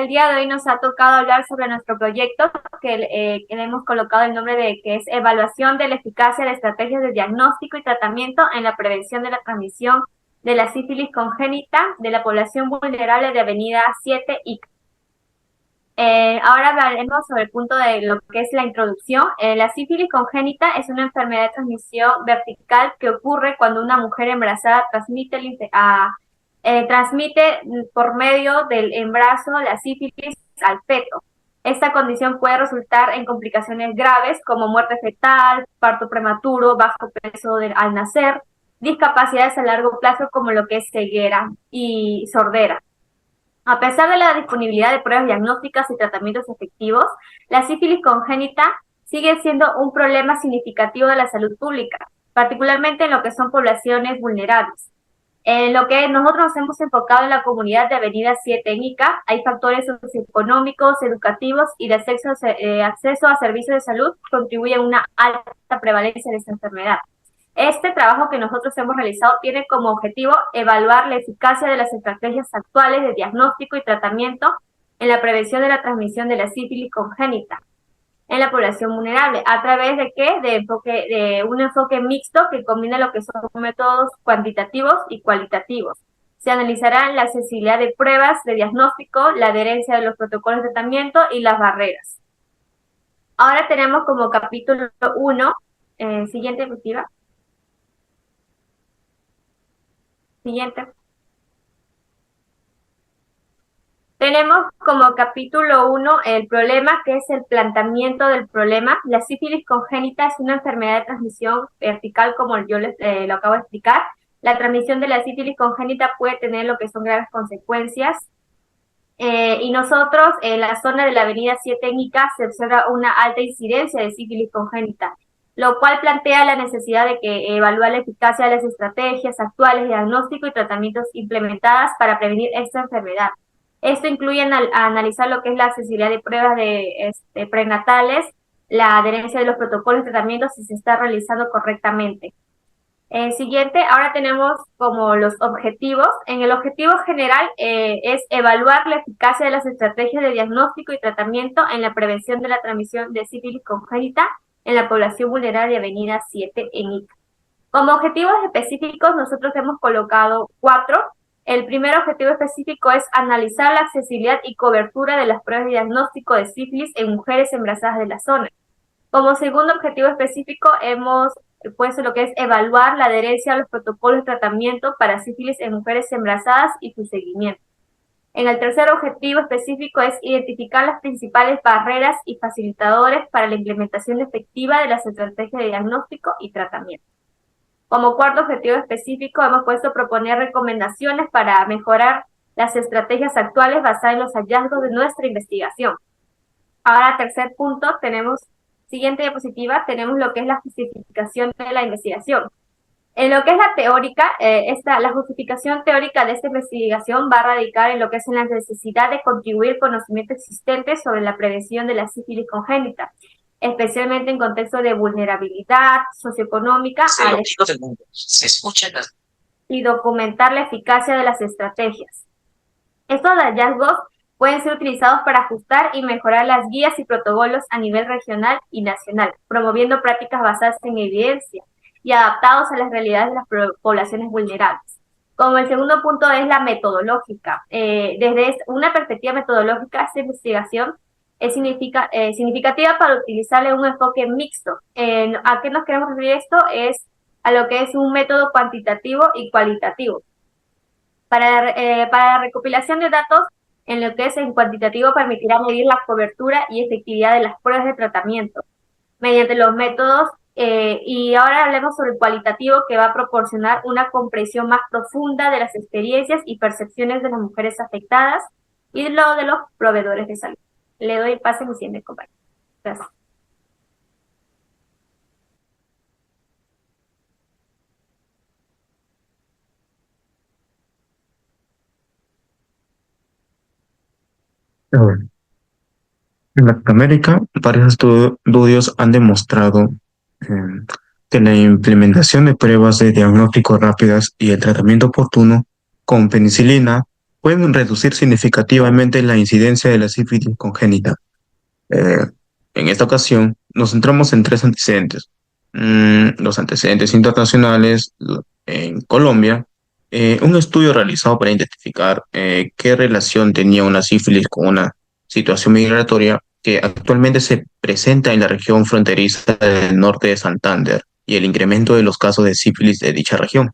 el día de hoy nos ha tocado hablar sobre nuestro proyecto que le hemos colocado el nombre de que es Evaluación de la eficacia de estrategias de diagnóstico y tratamiento en la prevención de la transmisión de la sífilis congénita de la población vulnerable de Avenida 7 y ahora hablaremos sobre el punto de lo que es la introducción. La sífilis congénita es una enfermedad de transmisión vertical que ocurre cuando una mujer embarazada transmite por medio del embarazo la sífilis al feto. Esta condición puede resultar en complicaciones graves como muerte fetal, parto prematuro, bajo peso al nacer, discapacidades a largo plazo como lo que es ceguera y sordera. A pesar de la disponibilidad de pruebas diagnósticas y tratamientos efectivos, la sífilis congénita sigue siendo un problema significativo de la salud pública, particularmente en lo que son poblaciones vulnerables. En lo que nosotros nos hemos enfocado en la comunidad de Avenida 7 en Ica, hay factores socioeconómicos, educativos y de acceso a servicios de salud que contribuyen a una alta prevalencia de esta enfermedad. Este trabajo que nosotros hemos realizado tiene como objetivo evaluar la eficacia de las estrategias actuales de diagnóstico y tratamiento en la prevención de la transmisión de la sífilis congénita en la población vulnerable. ¿A través de qué? De un enfoque mixto que combina lo que son métodos cuantitativos y cualitativos. Se analizará la accesibilidad de pruebas de diagnóstico, la adherencia de los protocolos de tratamiento y las barreras. Ahora tenemos como capítulo 1, siguiente diapositiva. Siguiente. Tenemos como capítulo 1 el problema, que es el planteamiento del problema. La sífilis congénita es una enfermedad de transmisión vertical, como yo les lo acabo de explicar. La transmisión de la sífilis congénita puede tener lo que son graves consecuencias. Y nosotros, en la zona de la Avenida 7 en Ica, se observa una alta incidencia de sífilis congénita, lo cual plantea la necesidad de que evaluar la eficacia de las estrategias actuales de diagnóstico y tratamientos implementadas para prevenir esta enfermedad. Esto incluye analizar lo que es la accesibilidad de pruebas prenatales, la adherencia de los protocolos de tratamiento si se está realizando correctamente. Siguiente, ahora tenemos como los objetivos. En el objetivo general es evaluar la eficacia de las estrategias de diagnóstico y tratamiento en la prevención de la transmisión de sífilis congénita en la población vulnerable de Avenida 7 en Ica. Como objetivos específicos, nosotros hemos colocado 4. El primer objetivo específico es analizar la accesibilidad y cobertura de las pruebas de diagnóstico de sífilis en mujeres embarazadas de la zona. Como segundo objetivo específico, hemos puesto lo que es evaluar la adherencia a los protocolos de tratamiento para sífilis en mujeres embarazadas y su seguimiento. En el tercer objetivo específico es identificar las principales barreras y facilitadores para la implementación efectiva de las estrategias de diagnóstico y tratamiento. Como cuarto objetivo específico, hemos puesto proponer recomendaciones para mejorar las estrategias actuales basadas en los hallazgos de nuestra investigación. Ahora, tercer punto, siguiente diapositiva, tenemos lo que es la justificación de la investigación. En lo que es la teórica, la justificación teórica de esta investigación va a radicar en lo que es en la necesidad de contribuir conocimiento existente sobre la prevención de la sífilis congénita, especialmente en contexto de vulnerabilidad socioeconómica y documentar la eficacia de las estrategias. Estos hallazgos pueden ser utilizados para ajustar y mejorar las guías y protocolos a nivel regional y nacional, promoviendo prácticas basadas en evidencia y adaptados a las realidades de las poblaciones vulnerables. Como el segundo punto es la metodológica. Desde una perspectiva metodológica, esta investigación es significativa para utilizarle un enfoque mixto. ¿A qué nos queremos referir esto? Es a lo que es un método cuantitativo y cualitativo. Para la recopilación de datos, en lo que es en cuantitativo, permitirá medir la cobertura y efectividad de las pruebas de tratamiento mediante los métodos. Y ahora hablemos sobre el cualitativo, que va a proporcionar una comprensión más profunda de las experiencias y percepciones de las mujeres afectadas y lo de los proveedores de salud. Le doy pase a mi siguiente compañero. Gracias. Ahora, en Latinoamérica, varios estudios han demostrado eh, que la implementación de pruebas de diagnóstico rápidas y el tratamiento oportuno con penicilina pueden reducir significativamente la incidencia de la sífilis congénita. Eh, en esta ocasión nos centramos en tres antecedentes. Los antecedentes internacionales en Colombia, un estudio realizado para identificar qué relación tenía una sífilis con una situación migratoria que actualmente se presenta en la región fronteriza del norte de Santander y el incremento de los casos de sífilis de dicha región.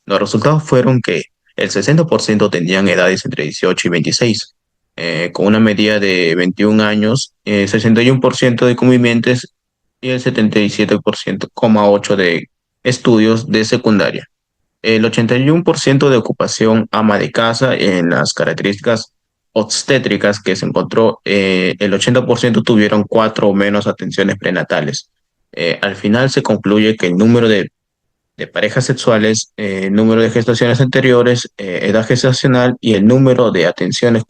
Los resultados fueron que el 60% tenían edades entre 18 y 26, con una media de 21 años, 61% de convivientes y el 77,8% de estudios de secundaria. El 81% de ocupación ama de casa en las características obstétricas que se encontró, el 80% tuvieron cuatro o menos atenciones prenatales. Al final se concluye que el número de parejas sexuales, número de gestaciones anteriores, edad gestacional y el número de atenciones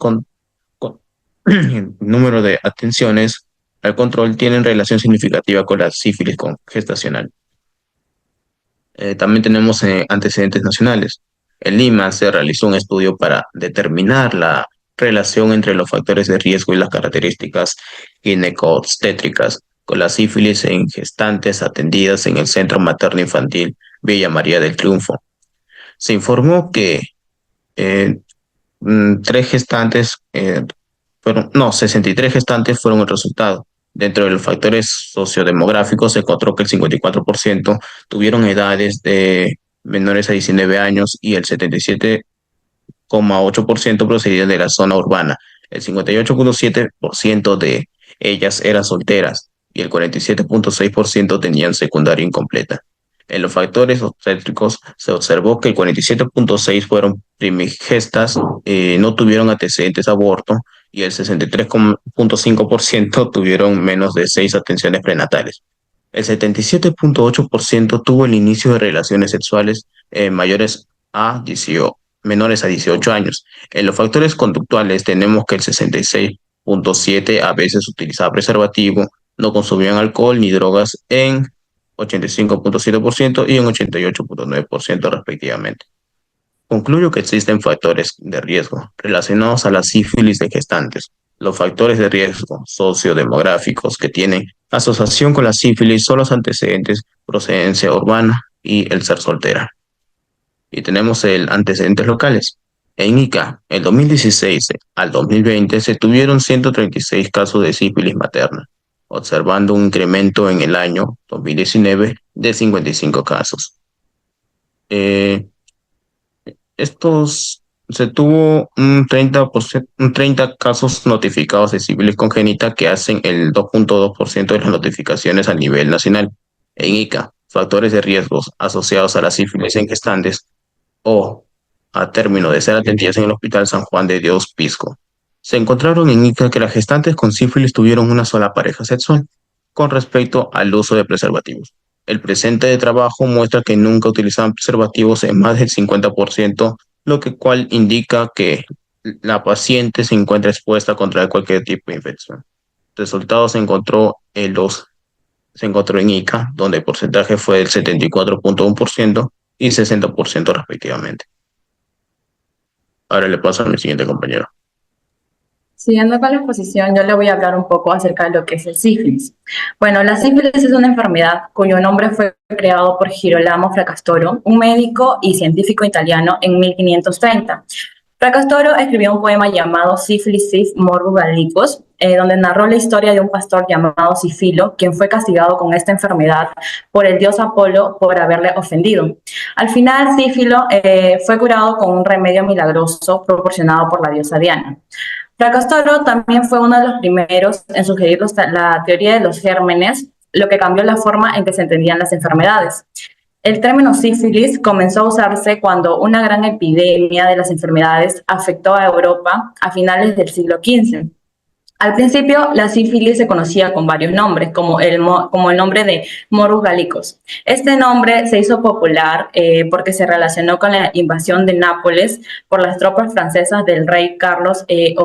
el número de atenciones al control tienen relación significativa con la sífilis con gestacional. También tenemos antecedentes nacionales. En Lima se realizó un estudio para determinar la relación entre los factores de riesgo y las características gineco-obstétricas con la sífilis en gestantes atendidas en el Centro Materno Infantil Villa María del Triunfo. Se informó que eh, tres gestantes, no, 63 gestantes fueron el resultado. Dentro de los factores sociodemográficos se encontró que el 54% tuvieron edades de menores a 19 años y el 77,8% procedían de la zona urbana. El 58,7% de ellas eran solteras y el 47,6% tenían secundaria incompleta. En los factores obstétricos se observó que el 47,6% fueron primigestas, no tuvieron antecedentes de aborto y el 63,5% tuvieron menos de 6 atenciones prenatales. El 77,8% tuvo el inicio de relaciones sexuales menores a 18 años. En los factores conductuales tenemos que el 66,7% a veces utilizaba preservativo, no consumían alcohol ni drogas en 85,7% y en 88,9% respectivamente. Concluyo que existen factores de riesgo relacionados a la sífilis de gestantes. Los factores de riesgo sociodemográficos que tienen asociación con la sífilis son los antecedentes, procedencia urbana y el ser soltera. Y tenemos el antecedentes locales. En Ica, el 2016 al 2020 se tuvieron 136 casos de sífilis materna, observando un incremento en el año 2019 de 55 casos. Estos se tuvo un 30 casos notificados de sífilis congénita que hacen el 2,2% de las notificaciones a nivel nacional. En Ica, factores de riesgos asociados a la sífilis en gestantes o a término de ser atendidas en el Hospital San Juan de Dios Pisco. Se encontraron en Ica que las gestantes con sífilis tuvieron una sola pareja sexual con respecto al uso de preservativos. El presente de trabajo muestra que nunca utilizaban preservativos en más del 50%, lo que cual indica que la paciente se encuentra expuesta contra cualquier tipo de infección. Resultado se encontró en Ica, donde el porcentaje fue del 74,1% y 60% respectivamente. Ahora le paso a mi siguiente compañero. Siguiendo con la exposición, yo le voy a hablar un poco acerca de lo que es el sífilis. Bueno, la sífilis es una enfermedad cuyo nombre fue creado por Girolamo Fracastoro, un médico y científico italiano en 1530. Fracastoro escribió un poema llamado Syphilis Morbus Gallicus, donde narró la historia de un pastor llamado Sifilo, quien fue castigado con esta enfermedad por el dios Apolo por haberle ofendido. Al final, Sifilo fue curado con un remedio milagroso proporcionado por la diosa Diana. Fracastoro también fue uno de los primeros en sugerir la teoría de los gérmenes, lo que cambió la forma en que se entendían las enfermedades. El término sífilis comenzó a usarse cuando una gran epidemia de las enfermedades afectó a Europa a finales del siglo XV. Al principio, la sífilis se conocía con varios nombres, como el nombre de Morbus Gallicus. Este nombre se hizo popular porque se relacionó con la invasión de Nápoles por las tropas francesas del rey Carlos VIII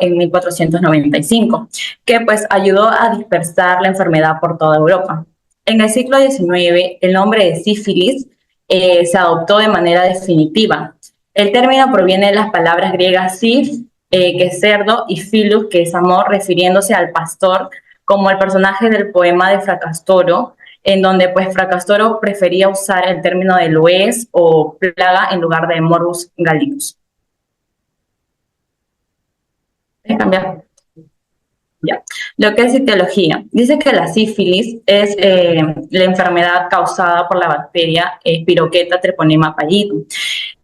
en 1495, que pues ayudó a dispersar la enfermedad por toda Europa. En el siglo XIX, el nombre de sífilis se adoptó de manera definitiva. El término proviene de las palabras griegas sif, que es cerdo, y philus, que es amor, refiriéndose al pastor, como el personaje del poema de Fracastoro, en donde pues Fracastoro prefería usar el término de loes o plaga en lugar de morbus gallicus. Voy a cambiar. Ya. Lo que es etiología. Dice que la sífilis es la enfermedad causada por la bacteria Spirocheta treponema pallidum.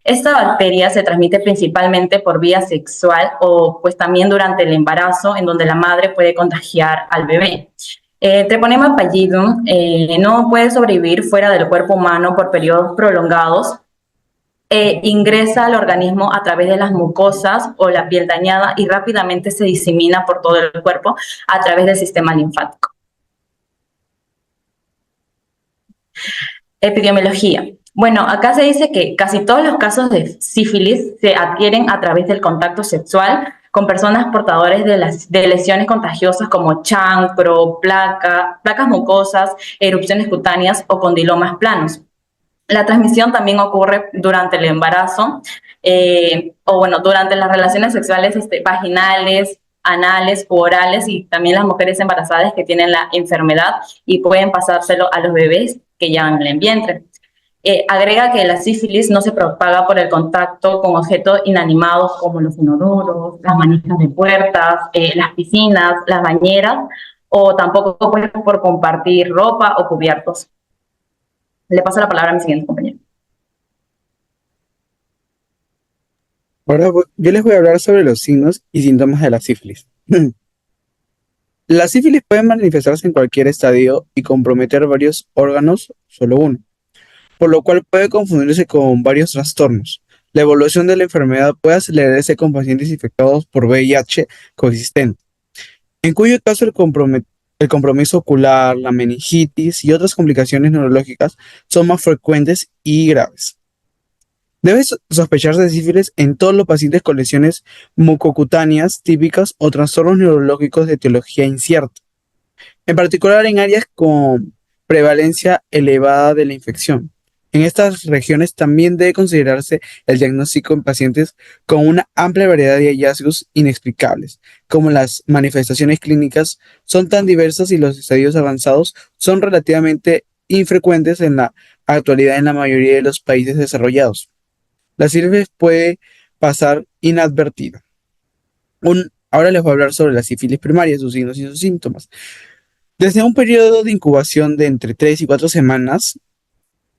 Esta bacteria se transmite principalmente por vía sexual o pues también durante el embarazo, en donde la madre puede contagiar al bebé. Treponema pallidum no puede sobrevivir fuera del cuerpo humano por periodos prolongados. Ingresa al organismo a través de las mucosas o la piel dañada y rápidamente se disemina por todo el cuerpo a través del sistema linfático. Epidemiología. Bueno, acá se dice que casi todos los casos de sífilis se adquieren a través del contacto sexual con personas portadores de lesiones contagiosas como chancro, placas mucosas, erupciones cutáneas o condilomas planos. La transmisión también ocurre durante el embarazo o bueno, durante las relaciones sexuales vaginales, anales u orales, y también las mujeres embarazadas que tienen la enfermedad y pueden pasárselo a los bebés que llevan en el vientre. Agrega que la sífilis no se propaga por el contacto con objetos inanimados como los inodoros, las manijas de puertas, las piscinas, las bañeras, o tampoco por compartir ropa o cubiertos. Le paso la palabra a mi siguiente compañero. Ahora yo les voy a hablar sobre los signos y síntomas de la sífilis. La sífilis puede manifestarse en cualquier estadio y comprometer varios órganos, solo uno, por lo cual puede confundirse con varios trastornos. La evolución de la enfermedad puede acelerarse con pacientes infectados por VIH coexistente, en cuyo caso el compromiso ocular, la meningitis y otras complicaciones neurológicas son más frecuentes y graves. Debe sospecharse de sífilis en todos los pacientes con lesiones mucocutáneas típicas o trastornos neurológicos de etiología incierta, en particular en áreas con prevalencia elevada de la infección. En estas regiones también debe considerarse el diagnóstico en pacientes con una amplia variedad de hallazgos inexplicables, como las manifestaciones clínicas son tan diversas y los estadios avanzados son relativamente infrecuentes en la actualidad en la mayoría de los países desarrollados. La sífilis puede pasar inadvertida. Ahora les voy a hablar sobre la sífilis primaria, sus signos y sus síntomas. Desde un periodo de incubación de entre 3 y 4 semanas,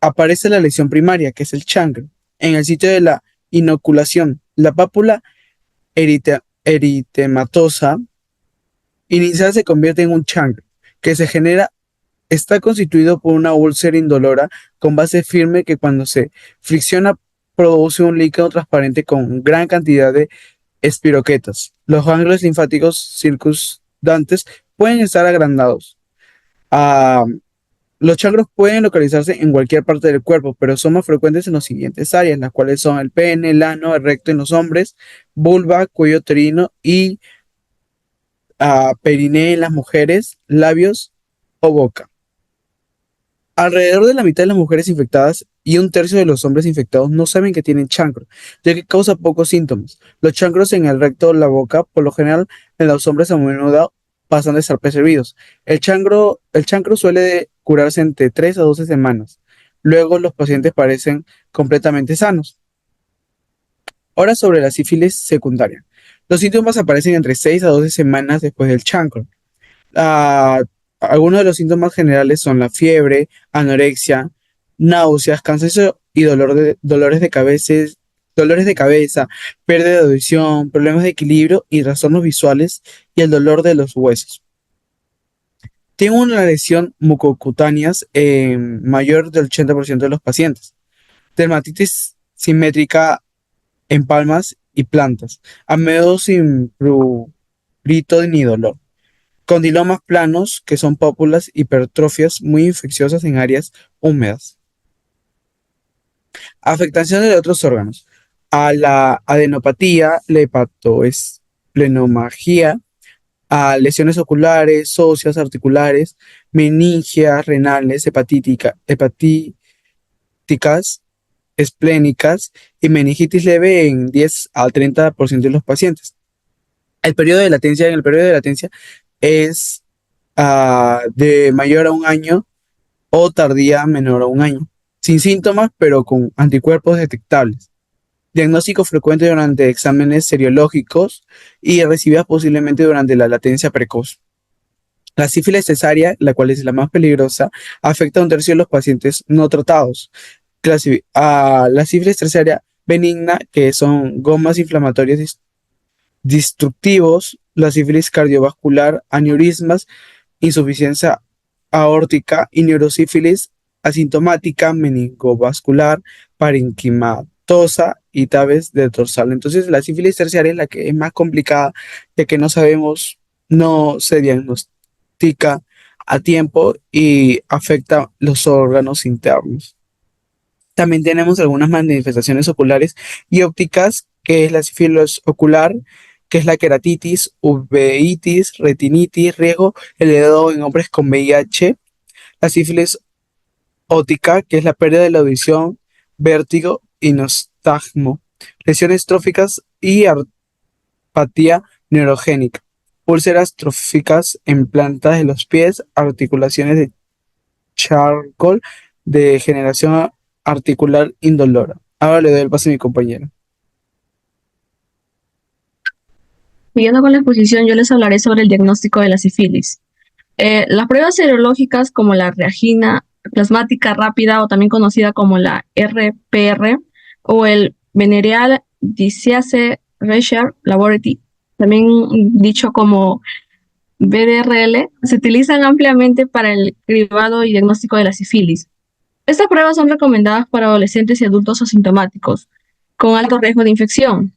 aparece la lesión primaria, que es el chancro. En el sitio de la inoculación, la pápula eritematosa inicial se convierte en un chancro, que está constituido por una úlcera indolora con base firme que cuando se fricciona produce un líquido transparente con gran cantidad de espiroquetas. Los ganglios linfáticos circundantes pueden estar agrandados. Los chancros pueden localizarse en cualquier parte del cuerpo, pero son más frecuentes en las siguientes áreas, las cuales son el pene, el ano, el recto en los hombres, vulva, cuello uterino y perineo en las mujeres, labios o boca. Alrededor de la mitad de las mujeres infectadas y un tercio de los hombres infectados no saben que tienen chancro, ya que causa pocos síntomas. Los chancros en el recto o la boca, por lo general en los hombres a menudo pasan desapercibidos. El chancro suele curarse entre 3 a 12 semanas. Luego los pacientes parecen completamente sanos. Ahora sobre la sífilis secundaria. Los síntomas aparecen entre 6 a 12 semanas después del chancro. Algunos de los síntomas generales son la fiebre, anorexia, náuseas, cansancio y dolores de cabeza, pérdida de audición, problemas de equilibrio y trastornos visuales y el dolor de los huesos. Tiene una lesión mucocutáneas en mayor del 80% de los pacientes. Dermatitis simétrica en palmas y plantas, a menudo sin prurito ni dolor. Condilomas planos, que son pápulas hipertrofias muy infecciosas en áreas húmedas. Afectaciones de otros órganos. A la adenopatía, la hepatoesplenomegalia, a lesiones oculares, óseas, articulares, meningias, renales, hepatíticas, esplénicas y meningitis leve en 10 al 30% de los pacientes. En el periodo de latencia es de mayor a un año o tardía menor a un año, sin síntomas, pero con anticuerpos detectables. Diagnóstico frecuente durante exámenes seriológicos y recibida posiblemente durante la latencia precoz. La sífilis cesárea, la cual es la más peligrosa, afecta a un tercio de los pacientes no tratados. La sífilis terciaria benigna, que son gomas inflamatorias destructivos, la sífilis cardiovascular, aneurismas, insuficiencia aórtica y neurosífilis asintomática, meningovascular, parenquimatosa y tabes de dorsal. Entonces, la sífilis terciaria es la que es más complicada, ya que no se diagnostica a tiempo y afecta los órganos internos. También tenemos algunas manifestaciones oculares y ópticas, que es la sífilis ocular, que es la queratitis, uveitis, retinitis, riesgo elevado en hombres con VIH, la sífilis óptica, que es la pérdida de la audición, vértigo y nistagmo, lesiones tróficas y artropatía neurogénica, úlceras tróficas en plantas de los pies, articulaciones de Charcot, degeneración articular indolora. Ahora le doy el paso a mi compañero. Siguiendo con la exposición, yo les hablaré sobre el diagnóstico de la sífilis. Las pruebas serológicas como la reagina plasmática rápida, o también conocida como la RPR, o el Venereal Disease Research Laboratory, también dicho como VDRL, se utilizan ampliamente para el cribado y diagnóstico de la sífilis. Estas pruebas son recomendadas para adolescentes y adultos asintomáticos con alto riesgo de infección.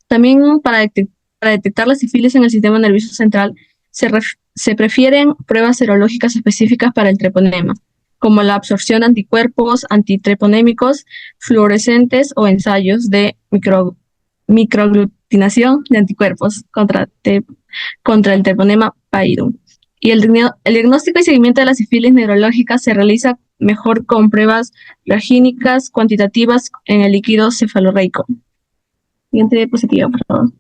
También para detectar la sífilis en el sistema nervioso central se prefieren pruebas serológicas específicas para el treponema, como la absorción de anticuerpos antitreponémicos fluorescentes o ensayos de microaglutinación de anticuerpos contra el treponema pallidum. Y el diagnóstico y seguimiento de la sífilis neurológica se realiza mejor con pruebas reagínicas cuantitativas en el líquido cefalorreico. Siguiente diapositiva, por favor.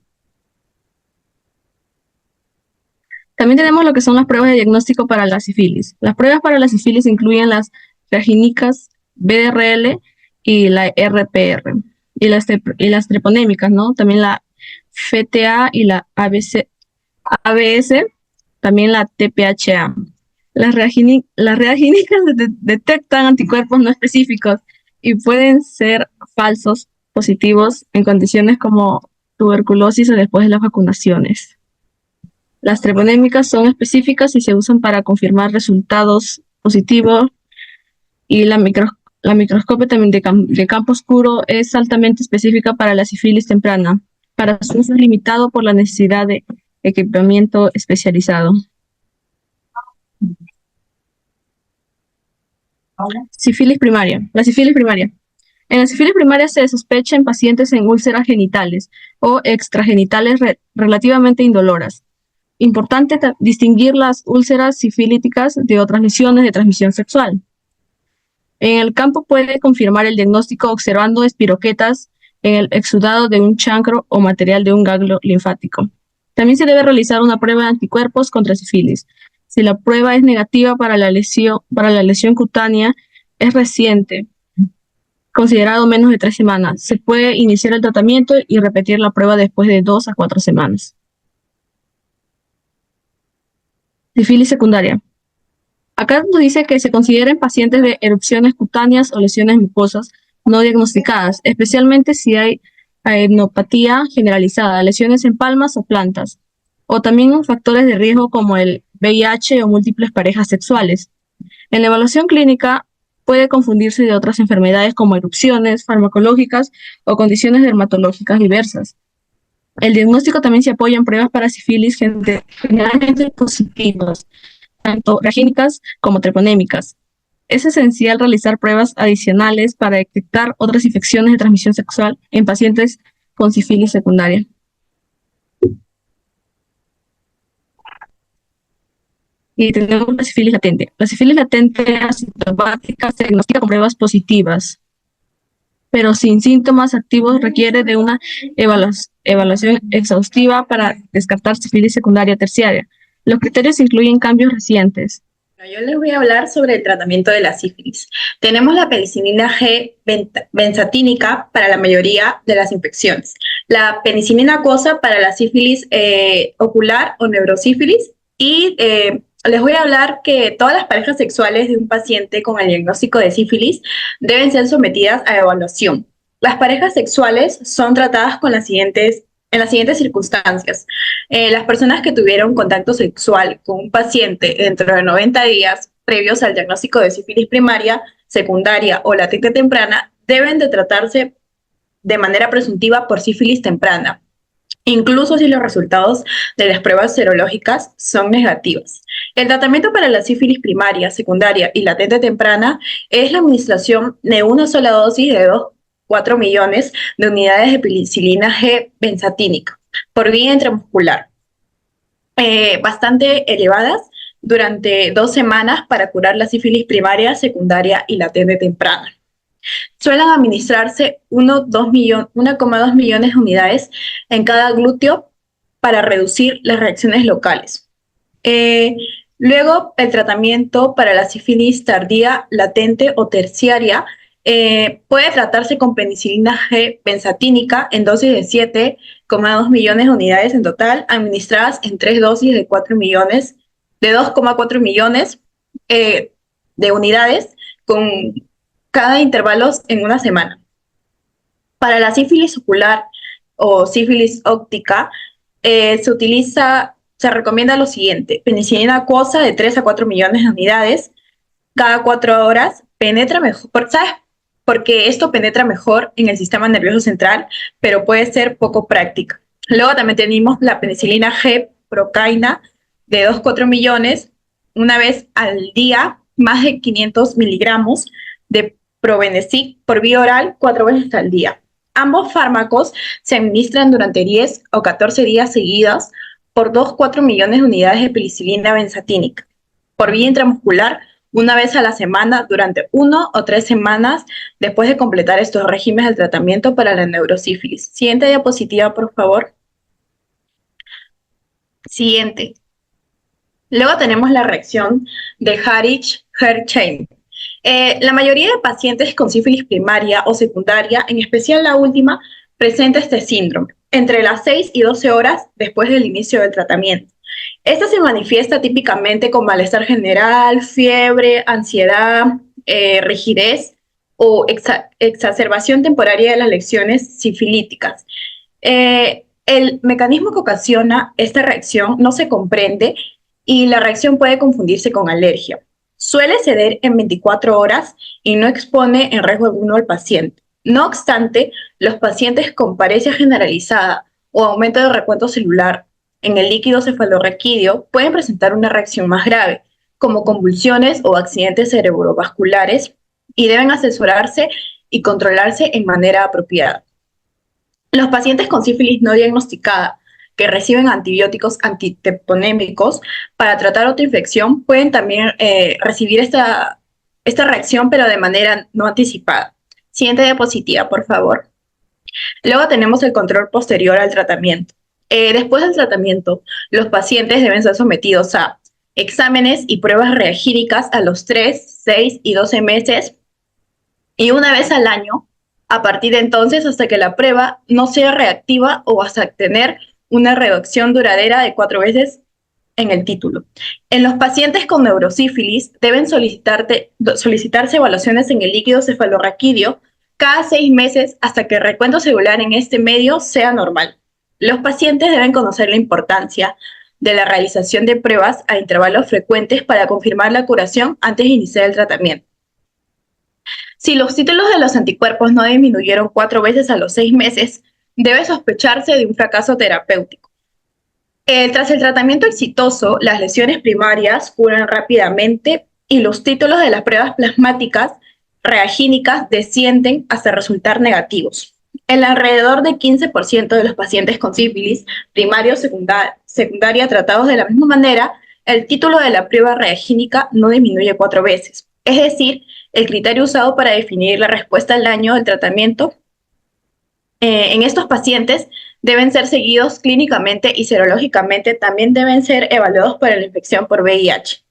También tenemos lo que son las pruebas de diagnóstico para la sífilis. Las pruebas para la sífilis incluyen las reagínicas, VDRL y la RPR. Y las treponémicas, ¿no? También la FTA y la ABS, también la TPHA. Las reagínicas detectan anticuerpos no específicos y pueden ser falsos positivos en condiciones como tuberculosis o después de las vacunaciones. Las treponémicas son específicas y se usan para confirmar resultados positivos, y la microscopia también de campo oscuro es altamente específica para la sífilis temprana. Para su uso es limitado por la necesidad de equipamiento especializado. Sífilis primaria. La sífilis primaria. En la sífilis primaria se sospecha en pacientes en úlceras genitales o extragenitales relativamente indoloras. Importante distinguir las úlceras sifilíticas de otras lesiones de transmisión sexual. En el campo puede confirmar el diagnóstico observando espiroquetas en el exudado de un chancro o material de un ganglio linfático. También se debe realizar una prueba de anticuerpos contra sífilis. Si la prueba es negativa para la lesión cutánea, es reciente, considerado menos de 3 semanas. Se puede iniciar el tratamiento y repetir la prueba después de 2 a 4 semanas. Sífilis secundaria. Acá nos dice que se consideren pacientes de erupciones cutáneas o lesiones mucosas no diagnosticadas, especialmente si hay adenopatía generalizada, lesiones en palmas o plantas, o también factores de riesgo como el VIH o múltiples parejas sexuales. En la evaluación clínica puede confundirse de otras enfermedades como erupciones farmacológicas o condiciones dermatológicas diversas. El diagnóstico también se apoya en pruebas para sífilis generalmente positivas, tanto reagínicas como treponémicas. Es esencial realizar pruebas adicionales para detectar otras infecciones de transmisión sexual en pacientes con sífilis secundaria. Y tenemos la sífilis latente. La sífilis latente asintomática se diagnostica con pruebas positivas. pero sin síntomas activos requiere de una evaluación exhaustiva para descartar sífilis secundaria terciaria. Los criterios incluyen cambios recientes. Yo les voy a hablar sobre el tratamiento de la sífilis. Tenemos la penicilina G benzatínica para la mayoría de las infecciones, la penicilina aquosa para la sífilis ocular o neurosífilis y les voy a hablar que todas las parejas sexuales de un paciente con el diagnóstico de sífilis deben ser sometidas a evaluación. Las parejas sexuales son tratadas en las siguientes circunstancias. Las personas que tuvieron contacto sexual con un paciente dentro de 90 días previos al diagnóstico de sífilis primaria, secundaria o latente temprana deben de tratarse de manera presuntiva por sífilis temprana, incluso si los resultados de las pruebas serológicas son negativos. El tratamiento para la sífilis primaria, secundaria y latente temprana es la administración de una sola dosis de 4 millones de unidades de penicilina G benzatínica por vía intramuscular, bastante elevadas durante 2 semanas para curar la sífilis primaria, secundaria y latente temprana. Suelen administrarse 1,2 millones de unidades en cada glúteo para reducir las reacciones locales. Luego, el tratamiento para la sífilis tardía, latente o terciaria puede tratarse con penicilina G benzatínica en dosis de 7,2 millones de unidades en total, administradas en 3 dosis de 2,4 millones de unidades con cada intervalo en una semana. Para la sífilis ocular o sífilis óptica, se recomienda lo siguiente: penicilina aquosa de 3 a 4 millones de unidades cada 4 horas. Penetra mejor, ¿sabes? Porque esto penetra mejor en el sistema nervioso central, pero puede ser poco práctica. Luego también tenemos la penicilina G procaína de 2 a 4 millones una vez al día, más de 500 miligramos de Probenecid por vía oral 4 veces al día. Ambos fármacos se administran durante 10 o 14 días seguidos por 2 a 4 millones de unidades de penicilina benzatínica por vía intramuscular una vez a la semana durante 1 o 3 semanas después de completar estos regímenes de tratamiento para la neurosífilis. Siguiente diapositiva, por favor. Siguiente. Luego tenemos la reacción de Harich-Herrschein. La mayoría de pacientes con sífilis primaria o secundaria, en especial la última, presenta este síndrome entre las 6 y 12 horas después del inicio del tratamiento. Esta se manifiesta típicamente con malestar general, fiebre, ansiedad, rigidez o exacerbación temporaria de las lesiones sifilíticas. El mecanismo que ocasiona esta reacción no se comprende y la reacción puede confundirse con alergia. Suele ceder en 24 horas y no expone en riesgo alguno al paciente. No obstante, los pacientes con paresia generalizada o aumento de recuento celular en el líquido cefalorraquídeo pueden presentar una reacción más grave, como convulsiones o accidentes cerebrovasculares, y deben asesorarse y controlarse en manera apropiada. Los pacientes con sífilis no diagnosticada que reciben antibióticos antiteponémicos para tratar otra infección pueden también recibir esta reacción, pero de manera no anticipada. Siguiente diapositiva, por favor. Luego tenemos el control posterior al tratamiento. Después del tratamiento, los pacientes deben ser sometidos a exámenes y pruebas reagíricas a los 3, 6 y 12 meses y una vez al año, a partir de entonces hasta que la prueba no sea reactiva o hasta tener una reducción duradera de 4 veces en el título. En los pacientes con neurosífilis deben solicitarse evaluaciones en el líquido cefalorraquídeo cada 6 meses hasta que el recuento celular en este medio sea normal. Los pacientes deben conocer la importancia de la realización de pruebas a intervalos frecuentes para confirmar la curación antes de iniciar el tratamiento. Si los títulos de los anticuerpos no disminuyeron 4 veces a los 6 meses, debe sospecharse de un fracaso terapéutico. Tras el tratamiento exitoso, las lesiones primarias curan rápidamente y los títulos de las pruebas plasmáticas reagínicas descienden hasta resultar negativos. En alrededor de 15% de los pacientes con sífilis primaria o secundaria tratados de la misma manera, el título de la prueba reagínica no disminuye 4 veces. Es decir, el criterio usado para definir la respuesta al daño del tratamiento en estos pacientes deben ser seguidos clínicamente y serológicamente, también deben ser evaluados para la infección por VIH.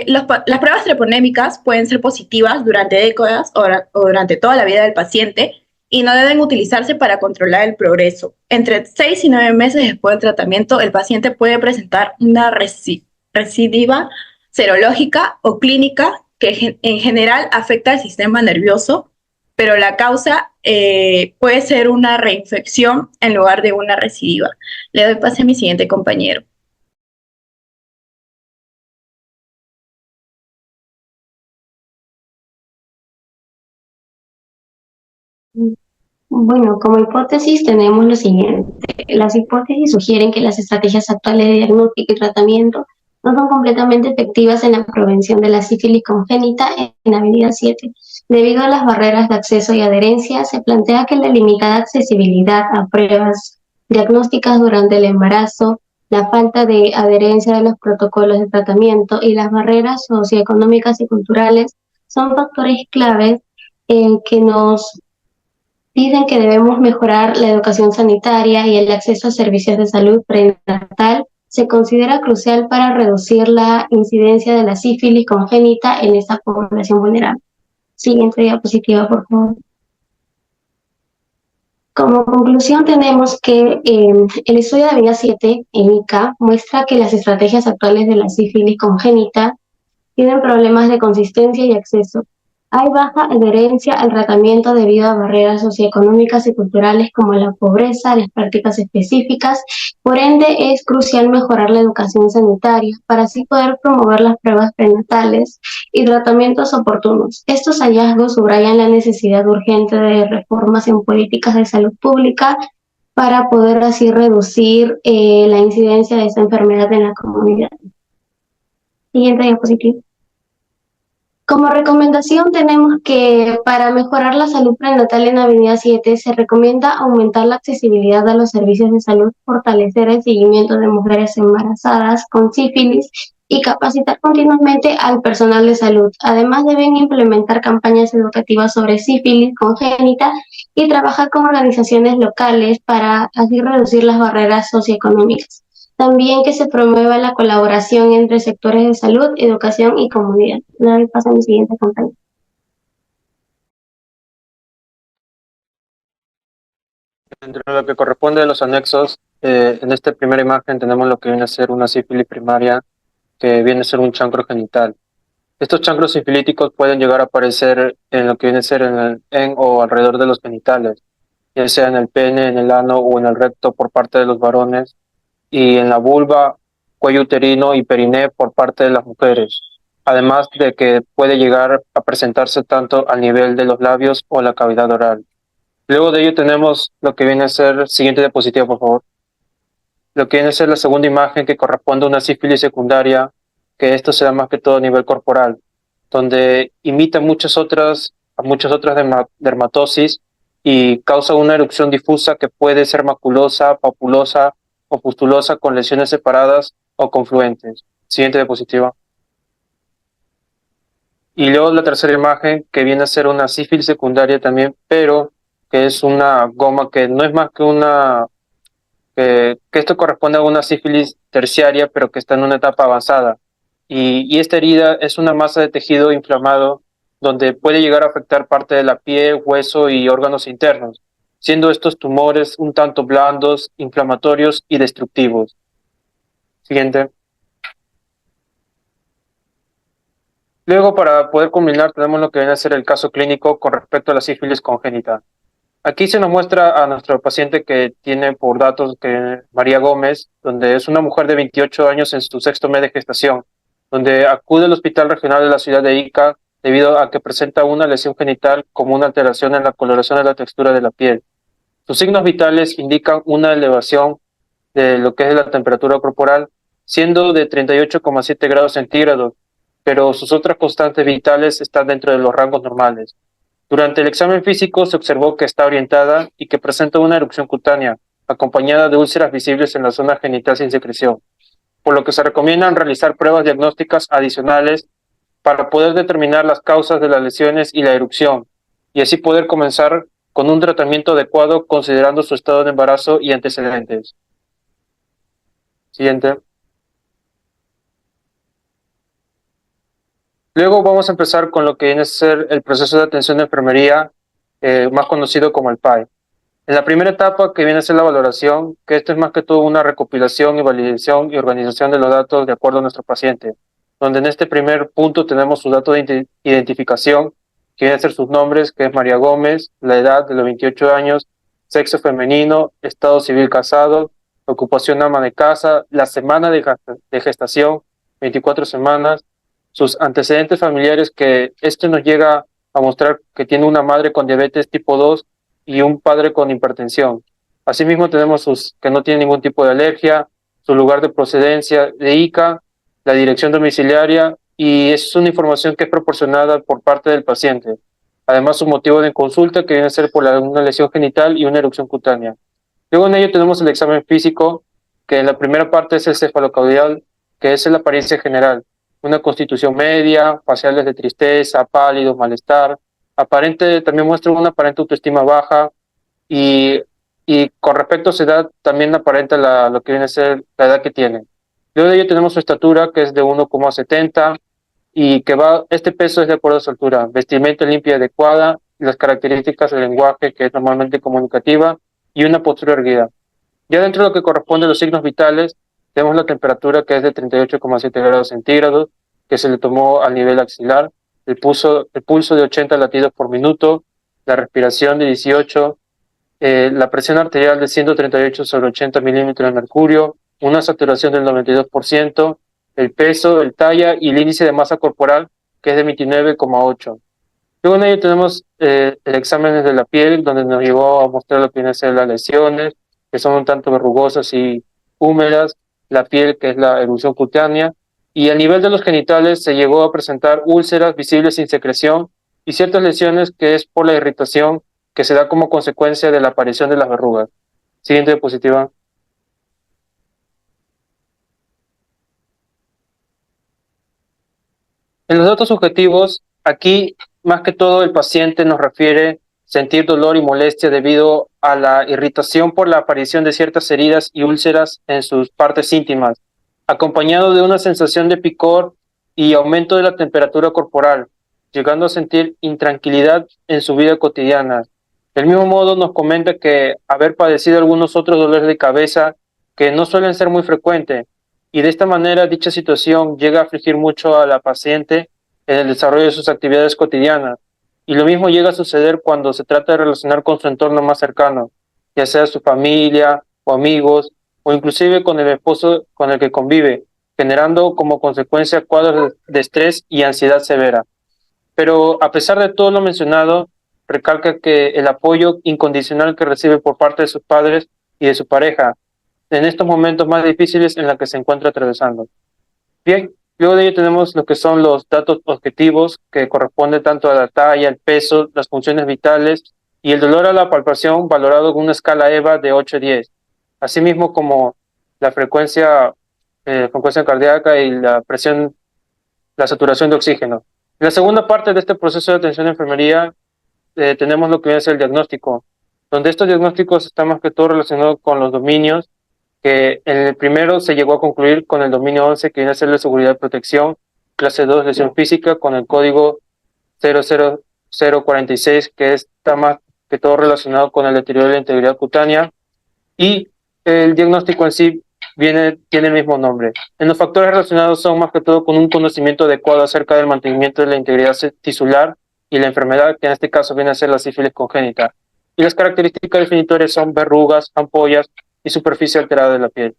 Las pruebas treponémicas pueden ser positivas durante décadas o durante toda la vida del paciente y no deben utilizarse para controlar el progreso. Entre 6 y 9 meses después del tratamiento, el paciente puede presentar una recidiva serológica o clínica que en general afecta al sistema nervioso, pero la causa puede ser una reinfección en lugar de una recidiva. Le doy pase a mi siguiente compañero. Bueno, como hipótesis tenemos lo siguiente. Las hipótesis sugieren que las estrategias actuales de diagnóstico y tratamiento no son completamente efectivas en la prevención de la sífilis congénita en Avenida 7. Debido a las barreras de acceso y adherencia, se plantea que la limitada accesibilidad a pruebas diagnósticas durante el embarazo, la falta de adherencia de los protocolos de tratamiento y las barreras socioeconómicas y culturales son factores claves que nos dicen que debemos mejorar la educación sanitaria y el acceso a servicios de salud prenatal. Se considera crucial para reducir la incidencia de la sífilis congénita en esta población vulnerable. Siguiente diapositiva, por favor. Como conclusión tenemos que el estudio de Avenida 7 en ICA muestra que las estrategias actuales de la sífilis congénita tienen problemas de consistencia y acceso. Hay baja adherencia al tratamiento debido a barreras socioeconómicas y culturales como la pobreza, las prácticas específicas. Por ende, es crucial mejorar la educación sanitaria para así poder promover las pruebas prenatales y tratamientos oportunos. Estos hallazgos subrayan la necesidad urgente de reformas en políticas de salud pública para poder así reducir la incidencia de esta enfermedad en la comunidad. Siguiente diapositiva. Como recomendación tenemos que para mejorar la salud prenatal en Avenida 7 se recomienda aumentar la accesibilidad a los servicios de salud, fortalecer el seguimiento de mujeres embarazadas con sífilis y capacitar continuamente al personal de salud. Además deben implementar campañas educativas sobre sífilis congénita y trabajar con organizaciones locales para así reducir las barreras socioeconómicas. También que se promueva la colaboración entre sectores de salud, educación y comunidad. Le doy paso a mi siguiente compañero. Entre lo que corresponde a los anexos, en esta primera imagen tenemos lo que viene a ser una sífilis primaria, que viene a ser un chancro genital. Estos chancros sifilíticos pueden llegar a aparecer en lo que viene a ser en o alrededor de los genitales, ya sea en el pene, en el ano o en el recto por parte de los varones, y en la vulva, cuello uterino y periné por parte de las mujeres, además de que puede llegar a presentarse tanto al nivel de los labios o la cavidad oral. Luego de ello tenemos lo que viene a ser, siguiente diapositiva por favor, lo que viene a ser la segunda imagen que corresponde a una sífilis secundaria, que esto se da más que todo a nivel corporal, donde imita muchas otras dermatosis y causa una erupción difusa que puede ser maculosa, papulosa o pustulosa con lesiones separadas o confluentes. Siguiente diapositiva. Y luego la tercera imagen que viene a ser una sífilis secundaria también, pero que es una goma que no es más que una, que esto corresponde a una sífilis terciaria, pero que está en una etapa avanzada. Y esta herida es una masa de tejido inflamado donde puede llegar a afectar parte de la piel, hueso y órganos internos, siendo estos tumores un tanto blandos, inflamatorios y destructivos. Siguiente. Luego, para poder culminar, tenemos lo que viene a ser el caso clínico con respecto a la sífilis congénita. Aquí se nos muestra a nuestro paciente que tiene por datos que María Gómez, donde es una mujer de 28 años en su sexto mes de gestación, donde acude al Hospital Regional de la ciudad de Ica debido a que presenta una lesión genital como una alteración en la coloración de la textura de la piel. Sus signos vitales indican una elevación de lo que es la temperatura corporal, siendo de 38,7 grados centígrados, pero sus otras constantes vitales están dentro de los rangos normales. Durante el examen físico se observó que está orientada y que presenta una erupción cutánea, acompañada de úlceras visibles en la zona genital sin secreción, por lo que se recomiendan realizar pruebas diagnósticas adicionales para poder determinar las causas de las lesiones y la erupción, y así poder comenzar con un tratamiento adecuado considerando su estado de embarazo y antecedentes. Siguiente. Luego vamos a empezar con lo que viene a ser el proceso de atención de enfermería, más conocido como el PAE. En la primera etapa, que viene a ser la valoración, que esto es más que todo una recopilación y validación y organización de los datos de acuerdo a nuestro paciente, donde en este primer punto tenemos sus datos de identificación, que vienen a ser sus nombres, que es María Gómez, la edad de los 28 años, sexo femenino, estado civil casado, ocupación ama de casa, la semana de gestación, 24 semanas, sus antecedentes familiares, que esto nos llega a mostrar que tiene una madre con diabetes tipo 2 y un padre con hipertensión. Asimismo tenemos que no tienen ningún tipo de alergia, su lugar de procedencia de ICA, la dirección domiciliaria, y es una información que es proporcionada por parte del paciente. Además, su motivo de consulta, que viene a ser por una lesión genital y una erupción cutánea. Luego en ello tenemos el examen físico, que en la primera parte es el cefalocaudal, que es la apariencia general, una constitución media, faciales de tristeza, pálido, malestar, aparente, también muestra una aparente autoestima baja, y, y con respecto a su edad también aparenta lo que viene a ser la edad que tiene. Luego de ello tenemos su estatura, que es de 1,70, y este peso es de acuerdo a su altura, vestimenta limpia y adecuada, las características del lenguaje, que es normalmente comunicativa, y una postura erguida. Ya dentro de lo que corresponde a los signos vitales, tenemos la temperatura, que es de 38,7 grados centígrados, que se le tomó al nivel axilar, el pulso de 80 latidos por minuto, la respiración de 18, la presión arterial de 138 sobre 80 milímetros de mercurio, una saturación del 92%, el peso, el talla y el índice de masa corporal, que es de 29,8. Luego en ello tenemos el examen de la piel, donde nos llevó a mostrar lo que vienen a ser las lesiones, que son un tanto verrugosas y húmedas, la piel, que es la erupción cutánea, y a nivel de los genitales se llegó a presentar úlceras visibles sin secreción y ciertas lesiones, que es por la irritación que se da como consecuencia de la aparición de las verrugas. Siguiente diapositiva. En los datos subjetivos, aquí más que todo el paciente nos refiere sentir dolor y molestia debido a la irritación por la aparición de ciertas heridas y úlceras en sus partes íntimas, acompañado de una sensación de picor y aumento de la temperatura corporal, llegando a sentir intranquilidad en su vida cotidiana. Del mismo modo nos comenta que haber padecido algunos otros dolores de cabeza que no suelen ser muy frecuentes, y de esta manera dicha situación llega a afligir mucho a la paciente en el desarrollo de sus actividades cotidianas. Y lo mismo llega a suceder cuando se trata de relacionar con su entorno más cercano, ya sea su familia o amigos, o inclusive con el esposo con el que convive, generando como consecuencia cuadros de estrés y ansiedad severa. Pero a pesar de todo lo mencionado, recalca que el apoyo incondicional que recibe por parte de sus padres y de su pareja en estos momentos más difíciles en los que se encuentra atravesando. Bien, luego de ello tenemos lo que son los datos objetivos, que corresponden tanto a la talla, el peso, las funciones vitales y el dolor a la palpación, valorado con una escala EVA de 8 a 10, asimismo como la frecuencia cardíaca y la presión, la saturación de oxígeno. En la segunda parte de este proceso de atención de enfermería tenemos lo que viene a ser el diagnóstico, donde estos diagnósticos están más que todo relacionados con los dominios, que en el primero se llegó a concluir con el dominio 11, que viene a ser la seguridad y protección, clase 2, lesión física, con el código 00046, que está más que todo relacionado con el deterioro de la integridad cutánea, y el diagnóstico en sí tiene el mismo nombre. En los factores relacionados son más que todo con un conocimiento adecuado acerca del mantenimiento de la integridad tisular y la enfermedad, que en este caso viene a ser la sífilis congénita. Y las características definitorias son verrugas, ampollas y superficie alterada de la piel.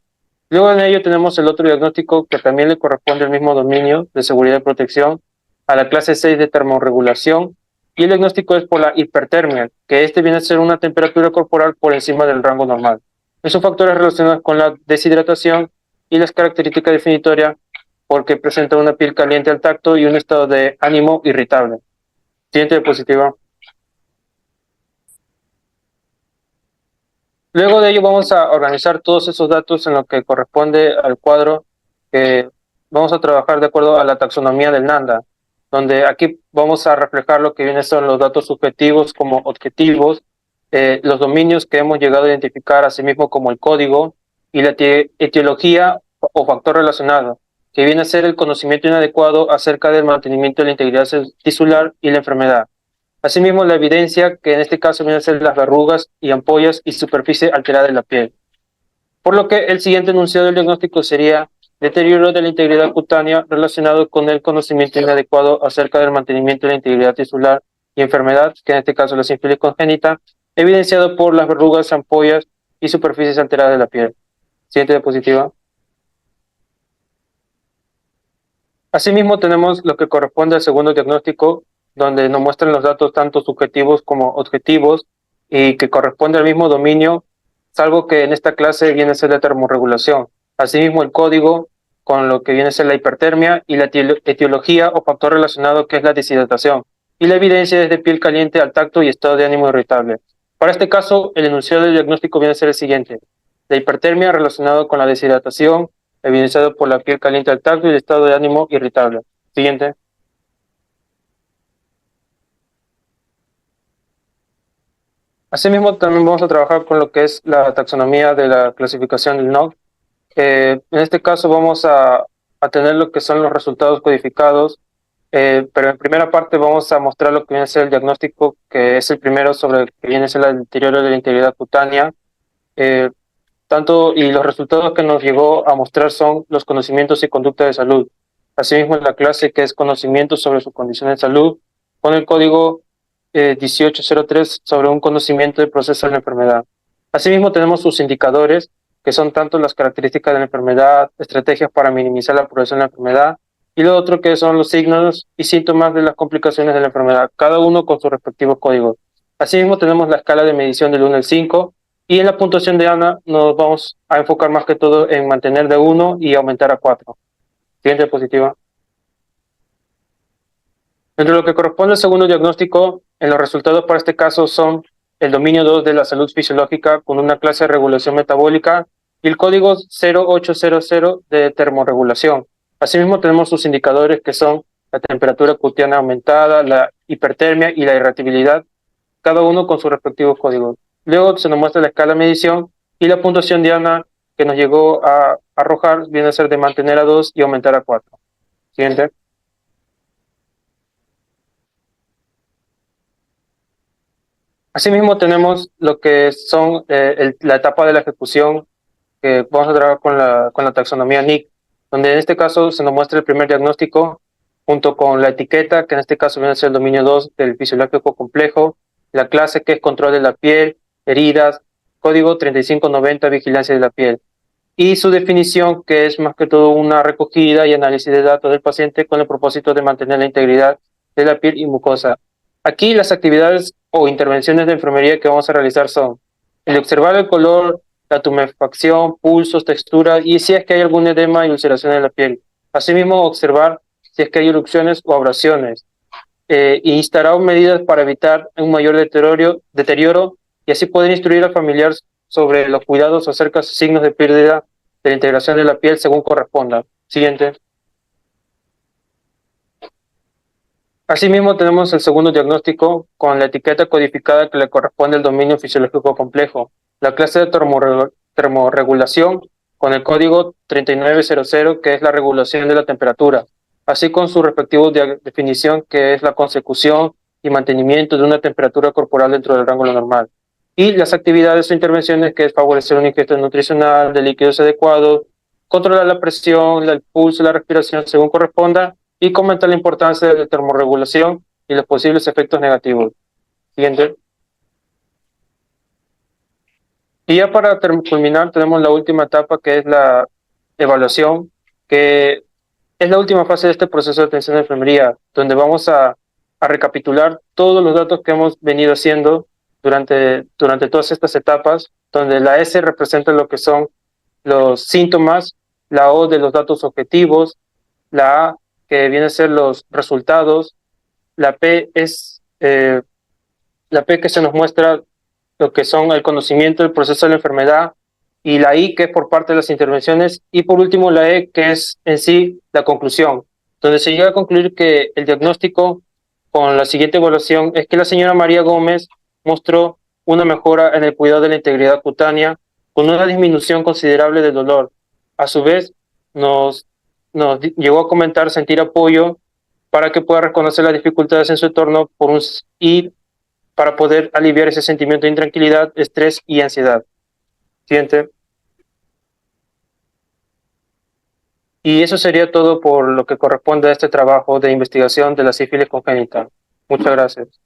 Luego en ello tenemos el otro diagnóstico, que también le corresponde al mismo dominio de seguridad y protección, a la clase 6 de termorregulación, y el diagnóstico es por la hipertermia, que este viene a ser una temperatura corporal por encima del rango normal. Esos factores relacionados con la deshidratación y las características definitorias, porque presenta una piel caliente al tacto y un estado de ánimo irritable. Siguiente diapositiva. Luego de ello vamos a organizar todos esos datos en lo que corresponde al cuadro, que vamos a trabajar de acuerdo a la taxonomía del NANDA. donde aquí vamos a reflejar lo que vienen son los datos subjetivos como objetivos, los dominios que hemos llegado a identificar asimismo como el código y la etiología o factor relacionado, que viene a ser el conocimiento inadecuado acerca del mantenimiento de la integridad tisular y la enfermedad. Asimismo, la evidencia, que en este caso viene a ser las verrugas y ampollas y superficie alterada de la piel. Por lo que el siguiente enunciado del diagnóstico sería deterioro de la integridad cutánea relacionado con el conocimiento inadecuado acerca del mantenimiento de la integridad tisular y enfermedad, que en este caso la sífilis congénita, evidenciado por las verrugas, ampollas y superficies alteradas de la piel. Siguiente diapositiva. Asimismo, tenemos lo que corresponde al segundo diagnóstico, donde nos muestran los datos tanto subjetivos como objetivos y que corresponde al mismo dominio, salvo que en esta clase viene a ser la termorregulación. Asimismo, el código con lo que viene a ser la hipertermia y la etiología o factor relacionado que es la deshidratación. Y la evidencia es de piel caliente al tacto y estado de ánimo irritable. Para este caso, el enunciado del diagnóstico viene a ser el siguiente. La hipertermia relacionado con la deshidratación, evidenciado por la piel caliente al tacto y el estado de ánimo irritable. Siguiente. Asimismo, también vamos a trabajar con lo que es la taxonomía de la clasificación del NOC. En este caso vamos a tener lo que son los resultados codificados, pero en primera parte vamos a mostrar lo que viene a ser el diagnóstico, que es el primero sobre el que viene a ser el deterioro de la integridad cutánea. Y los resultados que nos llegó a mostrar son los conocimientos y conducta de salud. Asimismo, en la clase que es conocimiento sobre su condición de salud, con el código 1803 sobre un conocimiento del proceso de la enfermedad. Asimismo, tenemos sus indicadores, que son tanto las características de la enfermedad, estrategias para minimizar la progresión de la enfermedad, y lo otro que son los signos y síntomas de las complicaciones de la enfermedad, cada uno con sus respectivos códigos. Asimismo, tenemos la escala de medición del 1 al 5, y en la puntuación de ANA nos vamos a enfocar más que todo en mantener de 1 y aumentar a 4. Siguiente diapositiva. Dentro de lo que corresponde al segundo diagnóstico, en los resultados para este caso son el dominio 2 de la salud fisiológica con una clase de regulación metabólica y el código 0800 de termorregulación. Asimismo tenemos sus indicadores que son la temperatura cutánea aumentada, la hipertermia y la irritabilidad, cada uno con sus respectivos códigos. Luego se nos muestra la escala de medición y la puntuación de ANA que nos llegó a arrojar viene a ser de mantener a 2 y aumentar a 4. Siguiente. Asimismo tenemos lo que son la etapa de la ejecución, que vamos a trabajar con la taxonomía NIC, donde en este caso se nos muestra el primer diagnóstico junto con la etiqueta, que en este caso viene a ser el dominio 2 del fisiológico complejo, la clase que es control de la piel, heridas, código 3590 vigilancia de la piel, y su definición que es más que todo una recogida y análisis de datos del paciente con el propósito de mantener la integridad de la piel y mucosa. Aquí las actividades o intervenciones de enfermería que vamos a realizar son el de observar el color, la tumefacción, pulsos, textura y si es que hay algún edema y ulceración en la piel. Asimismo, observar si es que hay erupciones o abrasiones. Instaurar medidas para evitar un mayor deterioro y así poder instruir al familiar sobre los cuidados acerca de signos de pérdida de la integración de la piel según corresponda. Siguiente. Asimismo, tenemos el segundo diagnóstico con la etiqueta codificada que le corresponde al dominio fisiológico complejo, la clase de termorregulación con el código 3900, que es la regulación de la temperatura, así con su respectivo definición, que es la consecución y mantenimiento de una temperatura corporal dentro del rango normal. Y las actividades o intervenciones, que es favorecer una ingesta nutricional de líquidos adecuados, controlar la presión, el pulso, la respiración según corresponda, y comentar la importancia de la termorregulación y los posibles efectos negativos. Siguiente. Y ya para culminar tenemos la última etapa, que es la evaluación, que es la última fase de este proceso de atención de enfermería, donde vamos a recapitular todos los datos que hemos venido haciendo durante todas estas etapas, donde la S representa lo que son los síntomas, la O de los datos objetivos, la A que viene a ser los resultados, la P es la P que se nos muestra lo que son el conocimiento del proceso de la enfermedad, y la I que es por parte de las intervenciones, y por último la E que es en sí la conclusión, donde se llega a concluir que el diagnóstico con la siguiente evaluación es que la señora María Gómez mostró una mejora en el cuidado de la integridad cutánea con una disminución considerable del dolor. A su vez, nos llegó a comentar sentir apoyo para que pueda reconocer las dificultades en su entorno y para poder aliviar ese sentimiento de intranquilidad, estrés y ansiedad. Siguiente. Y eso sería todo por lo que corresponde a este trabajo de investigación de la sífilis congénita. Muchas gracias.